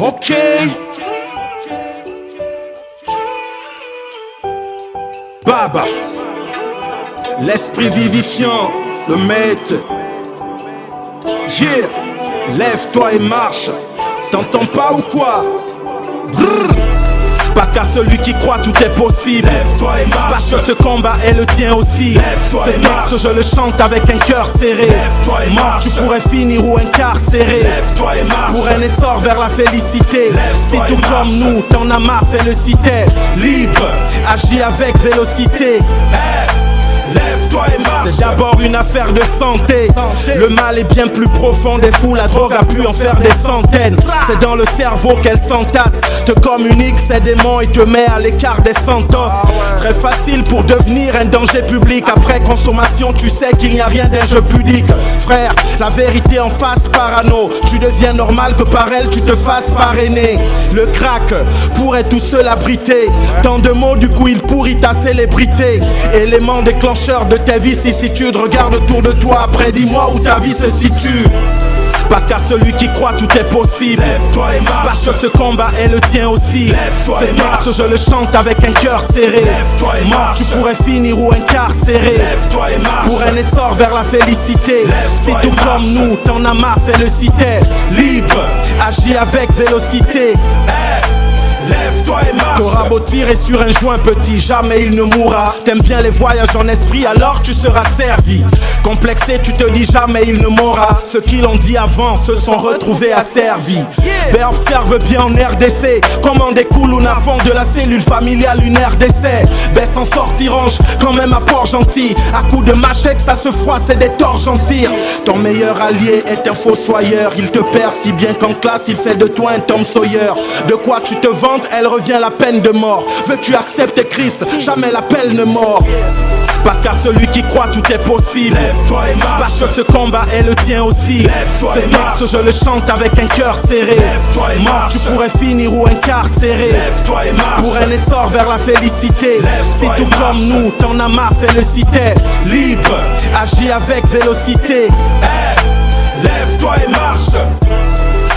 Ok. Baba, l'esprit vivifiant, le maître. Yeah, lève-toi et marche. T'entends pas ou quoi? Brrr. Parce qu'à celui qui croit tout est possible. Lève-toi et marche. Parce que ce combat est le tien aussi. Lève-toi et marche. Je le chante avec un cœur serré. Lève-toi et marche. Tu pourrais finir ou incarcéré. Lève-toi et marche. Pour un essor vers la félicité. Si tout comme nous, t'en as marre, fais le cité. Libre, agis avec vélocité. Lève-toi et marche. C'est d'abord une affaire de santé. Le mal est bien plus profond des fous. La drogue a pu en faire des centaines. C'est dans le cerveau qu'elle s'entasse. Te communique ses démons et te met à l'écart des santos. Très facile pour devenir un danger public. Après consommation, tu sais qu'il n'y a rien d'un jeu pudique. Frère, la vérité en face parano. Tu deviens normal que par elle tu te fasses parrainer. Le crack pourrait tout seul abriter. Tant de mots, du coup il pourrit ta célébrité. Élément déclencheur de tes vicissitudes. Regarde autour de toi, après dis-moi où ta vie se situe. Parce qu'à celui qui croit tout est possible. Lève-toi et marche. Parce que ce combat est le tien aussi. Lève-toi et marche. Je le chante avec un cœur serré. Lève-toi et marche. Tu pourrais finir ou incarcéré. Lève-toi et marche. Pour un essor vers la félicité. Si tout comme nous, t'en as marre, fais le cité. Libre, agis avec vélocité. Lève-toi et marche. T'auras beau tirer sur un joint petit, jamais il ne mourra. T'aimes bien les voyages en esprit, alors tu seras servi. Complexé, tu te dis jamais il ne mourra. Ceux qui l'ont dit avant se sont retrouvés asservis. Ben observe bien en RDC comment découle ou fond de la cellule familiale une RDC. Ben s'en sortiront quand même à Port-Gentil. À coups de machette ça se froisse et des torches en tir. Ton meilleur allié est un fossoyeur. Il te perd si bien qu'en classe il fait de toi un Tom Sawyer. De quoi tu te vantes, elle revient la peine de mort. Veux-tu accepter Christ? Jamais l'appel ne mord. Parce qu'à celui qui croit tout est possible. Lève-toi et marche. Parce que ce combat est le tien aussi. Lève-toi et marche. Je le chante avec un cœur serré. Lève-toi et marche. Tu pourrais finir ou incarcéré. Lève-toi et marche. Pour un essor vers la félicité. Si tout comme nous, t'en as marre, fais le cité. Libre, agis avec vélocité. Lève-toi et marche.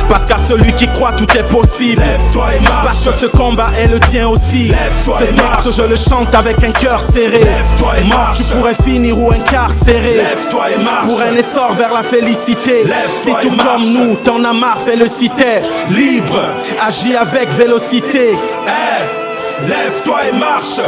Parce qu'à celui qui croit tout est possible. Lève-toi et marche. Parce que ce combat est le tien aussi. Lève-toi et marche. Je le chante avec un cœur serré. Lève-toi et marche. Tu pourrais finir ou incarcéré. Lève-toi et marche. Pour un essor vers la félicité. Si tout comme nous, t'en as marre, fais le cité. Libre, agis avec vélocité. Lève-toi et marche.